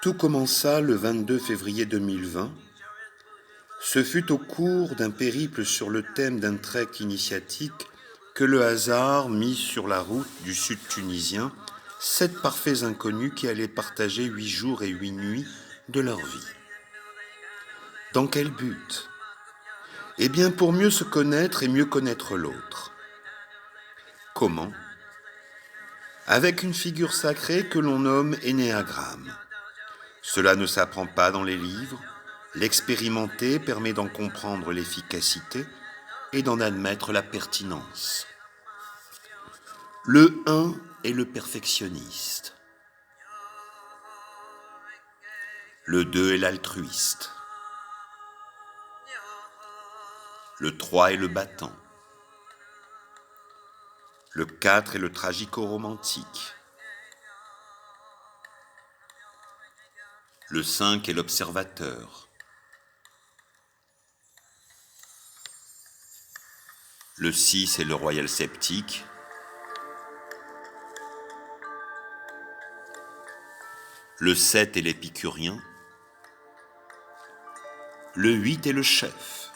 Tout commença le 22 février 2020. Ce fut au cours d'un périple sur le thème d'un trek initiatique que le hasard mit sur la route du sud tunisien 7 parfaits inconnus qui allaient partager 8 jours et 8 nuits de leur vie. Dans quel but ? Eh bien, pour mieux se connaître et mieux connaître l'autre. Comment ? Avec une figure sacrée que l'on nomme énéagramme. Cela ne s'apprend pas dans les livres, l'expérimenter permet d'en comprendre l'efficacité et d'en admettre la pertinence. Le 1 est le perfectionniste. Le 2 est l'altruiste. Le 3 est le battant. Le 4 est le tragico-romantique. Le 5 est l'observateur. Le 6 est le royal sceptique. Le 7 est l'épicurien. Le 8 est le chef.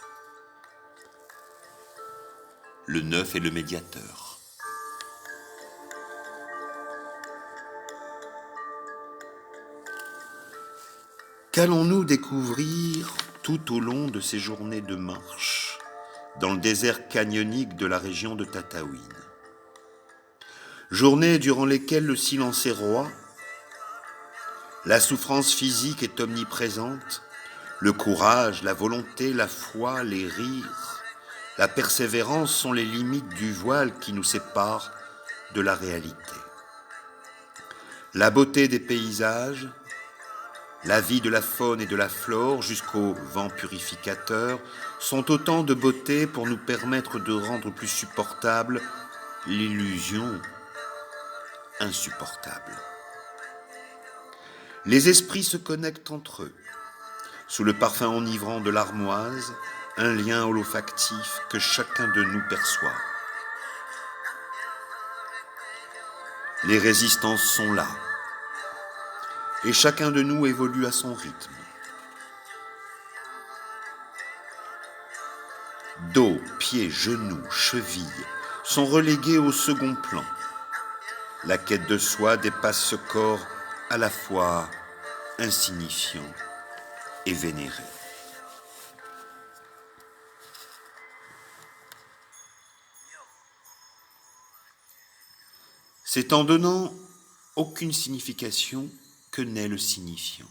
Le 9 est le médiateur. Qu'allons-nous découvrir tout au long de ces journées de marche dans le désert canyonique de la région de Tataouine ? Journées durant lesquelles le silence est roi, la souffrance physique est omniprésente, le courage, la volonté, la foi, les rires, la persévérance sont les limites du voile qui nous séparent de la réalité. La beauté des paysages, la vie de la faune et de la flore jusqu'au vent purificateur sont autant de beautés pour nous permettre de rendre plus supportable l'illusion insupportable. Les esprits se connectent entre eux, sous le parfum enivrant de l'armoise, un lien olfactif que chacun de nous perçoit. Les résistances sont là, et chacun de nous évolue à son rythme. Dos, pieds, genoux, chevilles sont relégués au second plan. La quête de soi dépasse ce corps à la fois insignifiant et vénéré. C'est en donnant aucune signification que naît le signifiant.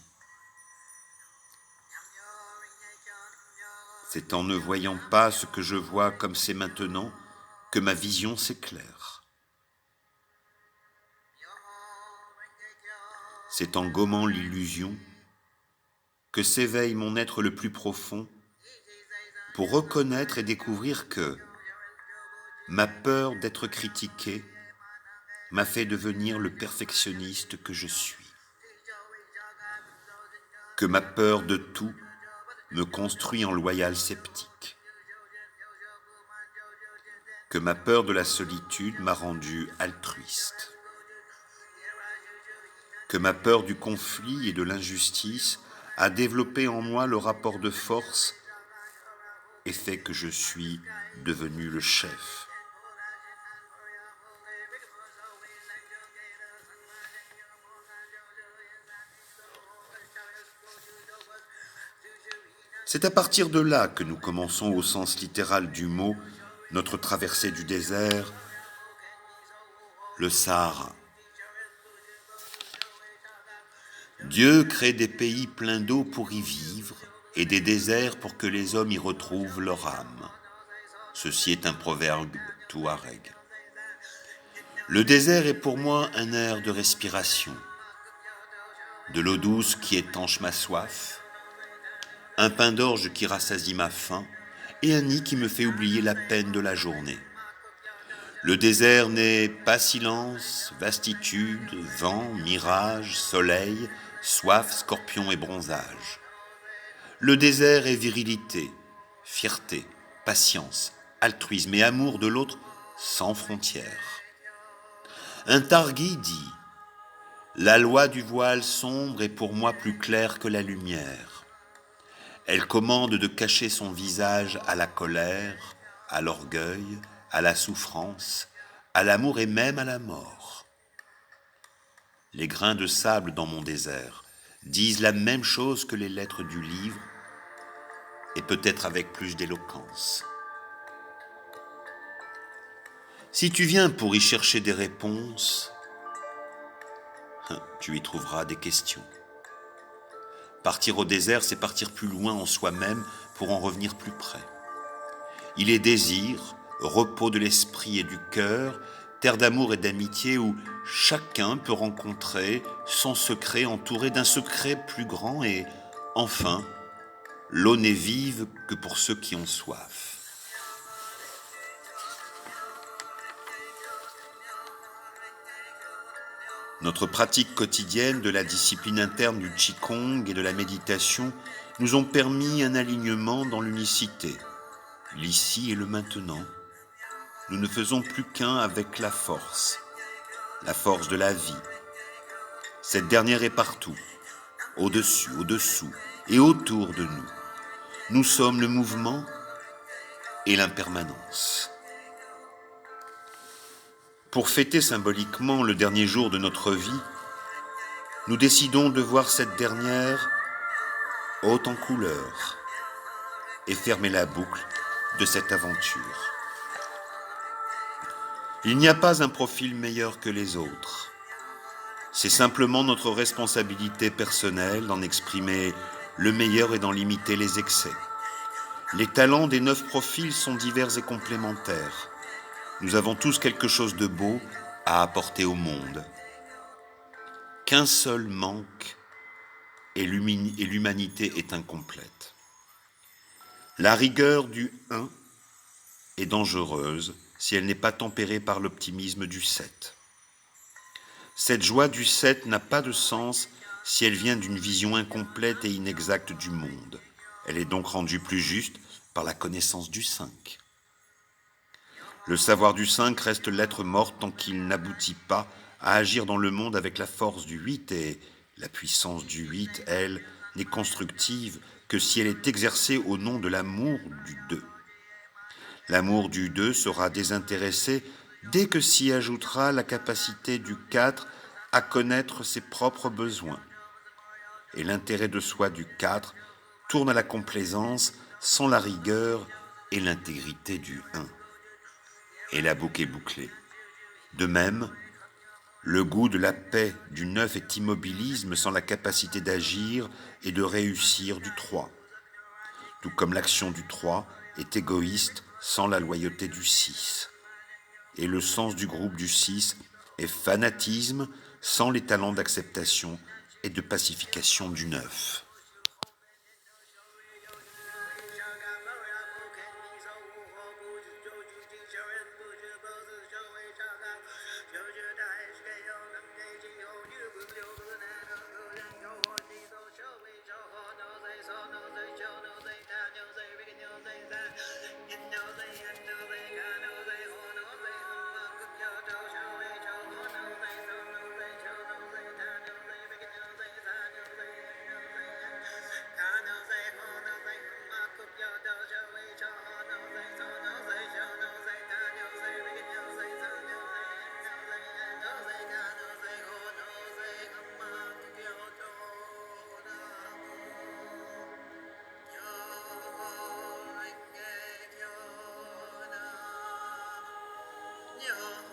C'est en ne voyant pas ce que je vois comme c'est maintenant que ma vision s'éclaire. C'est en gommant l'illusion que s'éveille mon être le plus profond pour reconnaître et découvrir que ma peur d'être critiqué m'a fait devenir le perfectionniste que je suis. Que ma peur de tout me construit en loyal sceptique. Que ma peur de la solitude m'a rendu altruiste. Que ma peur du conflit et de l'injustice a développé en moi le rapport de force et fait que je suis devenu le chef. C'est à partir de là que nous commençons au sens littéral du mot notre traversée du désert, le Sahara. Dieu crée des pays pleins d'eau pour y vivre et des déserts pour que les hommes y retrouvent leur âme. Ceci est un proverbe touareg. Le désert est pour moi un air de respiration, de l'eau douce qui étanche ma soif, un pain d'orge qui rassasie ma faim et un nid qui me fait oublier la peine de la journée. Le désert n'est pas silence, vastitude, vent, mirage, soleil, soif, scorpion et bronzage. Le désert est virilité, fierté, patience, altruisme et amour de l'autre sans frontières. Un Targui dit « La loi du voile sombre est pour moi plus claire que la lumière. Elle commande de cacher son visage à la colère, à l'orgueil, à la souffrance, à l'amour et même à la mort. Les grains de sable dans mon désert disent la même chose que les lettres du livre, et peut-être avec plus d'éloquence. Si tu viens pour y chercher des réponses, tu y trouveras des questions. Partir au désert, c'est partir plus loin en soi-même pour en revenir plus près. Il est désir, repos de l'esprit et du cœur, terre d'amour et d'amitié où chacun peut rencontrer son secret entouré d'un secret plus grand et, enfin, l'eau n'est vive que pour ceux qui ont soif. Notre pratique quotidienne de la discipline interne du Qigong et de la méditation nous ont permis un alignement dans l'unicité, l'ici et le maintenant. Nous ne faisons plus qu'un avec la force de la vie. Cette dernière est partout, au-dessus, au-dessous et autour de nous. Nous sommes le mouvement et l'impermanence. Pour fêter symboliquement le dernier jour de notre vie, nous décidons de voir cette dernière haute en couleurs et fermer la boucle de cette aventure. Il n'y a pas un profil meilleur que les autres. C'est simplement notre responsabilité personnelle d'en exprimer le meilleur et d'en limiter les excès. Les talents des 9 profils sont divers et complémentaires. Nous avons tous quelque chose de beau à apporter au monde. Qu'un seul manque et l'humanité est incomplète. La rigueur du 1 est dangereuse si elle n'est pas tempérée par l'optimisme du 7. Cette joie du 7 n'a pas de sens si elle vient d'une vision incomplète et inexacte du monde. Elle est donc rendue plus juste par la connaissance du 5. Le savoir du 5 reste lettre morte tant qu'il n'aboutit pas à agir dans le monde avec la force du 8 et la puissance du 8, elle, n'est constructive que si elle est exercée au nom de l'amour du 2. L'amour du 2 sera désintéressé dès que s'y ajoutera la capacité du 4 à connaître ses propres besoins. Et l'intérêt de soi du 4 tourne à la complaisance sans la rigueur et l'intégrité du 1. Et la boucle est bouclée. De même, le goût de la paix du 9 est immobilisme sans la capacité d'agir et de réussir du 3. Tout comme l'action du 3 est égoïste sans la loyauté du 6. Et le sens du groupe du 6 est fanatisme sans les talents d'acceptation et de pacification du 9. Yeah.